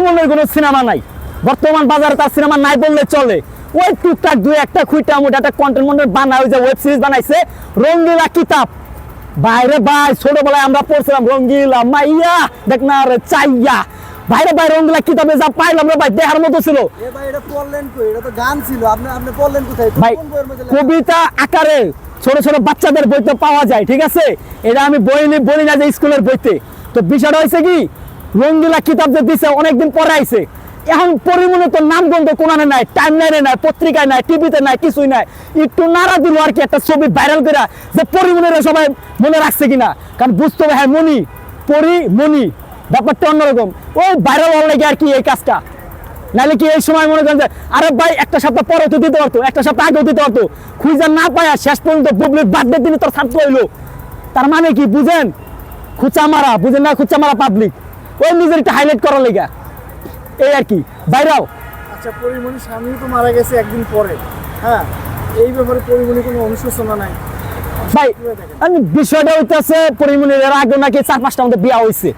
মনের কোনো সিনেমা নাই, বর্তমান বাজারে তার সিনেমা নাই বললে চলে। ওই টুকটাক দুই একটা খুইটা মোটা একটা কন্টেন্ট মন্টেন্ট বানায়, ওই যে ওয়েব সিরিজ বানাইছে রঙ্গিলা কিতাব। বাইরে ভাই ছোটবেলায় আমরা পড়ছিলাম রঙ্গিলা মাইয়া দেখ না রে চাইয়া, বাইরে বাইরে রঙ্গিলা কিতাবে যা পাইলাম রে ভাই দেখার মতো ছিল ভাই। কবিতা আকারে ছোট ছোট বাচ্চাদের বইতে পাওয়া যায়, ঠিক আছে, এটা আমি বলি না যে স্কুলের বইতে। তো বিষয়টা হয়েছে কি, রঙ্গিলা কিতাব যে দিছে অনেকদিন পরে আইছে, এখন পরিমণে তো নামগন্ধ কোনানে নাই, টাইম লাইনে নাই, পত্রিকায় নাই, টিভিতে নাই, কিছুই নাই। একটু নাড়া দিল আর কি একটা ছবি ভাইরাল করে, যে পরিমণের সবাই মনে রাখছে কিনা, কারণ বুঝতে হবে হ্যাঁ মনি পরিমণি ব্যাপারটা অন্যরকম। ওই ভাইরাল হওয়ার লাগে আর কি এই কাজটা, নাহলে কি এই সময় মনে করেন যে আরে ভাই একটা সপ্তাহ পরে তো দিতে পারতো, একটা সপ্তাহ আগেও দিতে পারতো, খুঁজে না পায়া শেষ পর্যন্ত বুবলির বার্থডে দিনে তোর ছাত্র হইলো। তার মানে কি বুঝেন, খুচা মারা, বুঝেন না, খুচা মারা পাবলিক, ওই নিজের একটা হাইলাইট করার লেগা এই আর কি বাইরাও। আচ্ছা, পরিমণি স্বামী তো মারা গেছে একদিন পরে, হ্যাঁ, এই ব্যাপারে পরিমণি কোনো অনুশোচনা নাই ভাই? আমি বিষয়টা হইতেছে পরিমণির এর আগে নাকি 4-5টা মধ্যে বিয়া হয়েছে,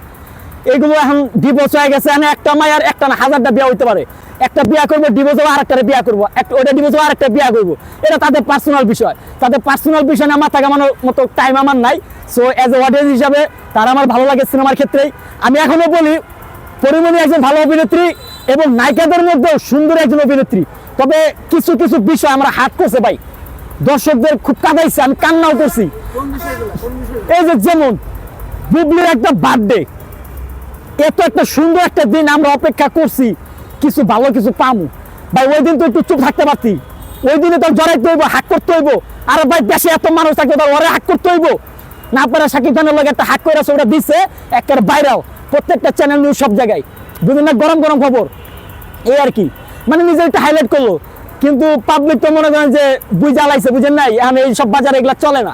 এগুলো এখন ডিভোর্স হয়ে গেছে। আমি একটা মায়ের একটা না 1000টা বিয়া হইতে পারে, একটা বিয়া করবো ডিভোর্স হবো, আরেকটা বিয়া করবো, ওটা ডিভোর্স হবো, আরেকটা বিয়া করবো, এটা তাদের পার্সোনাল বিষয়। তাদের পার্সোনাল বিষয় নিয়ে মাথা কামানোর মতো টাইম আমার নাই। সো অ্যাজ এ অডিয়েন্স হিসাবে তারা আমার ভালো লাগে সিনেমার ক্ষেত্রেই। আমি এখনো বলি পরিমণি একজন ভালো অভিনেত্রী এবং নায়িকাদের মধ্যেও সুন্দর একজন অভিনেত্রী। তবে কিছু কিছু বিষয় আমরা হাত করছে ভাই, দর্শকদের খুব কাঁদাইছে, আমি কান্নাও করছি। এই যে যেমন বুবলির একটা বার্থডে, এত একটা সুন্দর একটা দিন আমরা অপেক্ষা করছি, কিছু ভালো কিছু পামু ভাই, ওই দিন তো একটু চুপ থাকতে পারতি, ওই দিনে তো জড়াইতে হইব, হাক করতে হইব। আর ভাই দেশে এত মানুষ থাকবে, তার ওরে হাক করতে হইব না, আপনারা শাকিব খানের লগে একটা হাক করে ওটা দিচ্ছে একের বাইরেও প্রত্যেকটা চ্যানেল নিউজ সব জায়গায়, বিভিন্ন গরম গরম খবর, এই আর কি, মানে নিজে একটা হাইলাইট করলো। কিন্তু পাবলিক তো মনে করেন যে বুঝ জ্বালাইছে, বুঝেন নাই, এখন এই সব বাজারে এগুলা চলে না।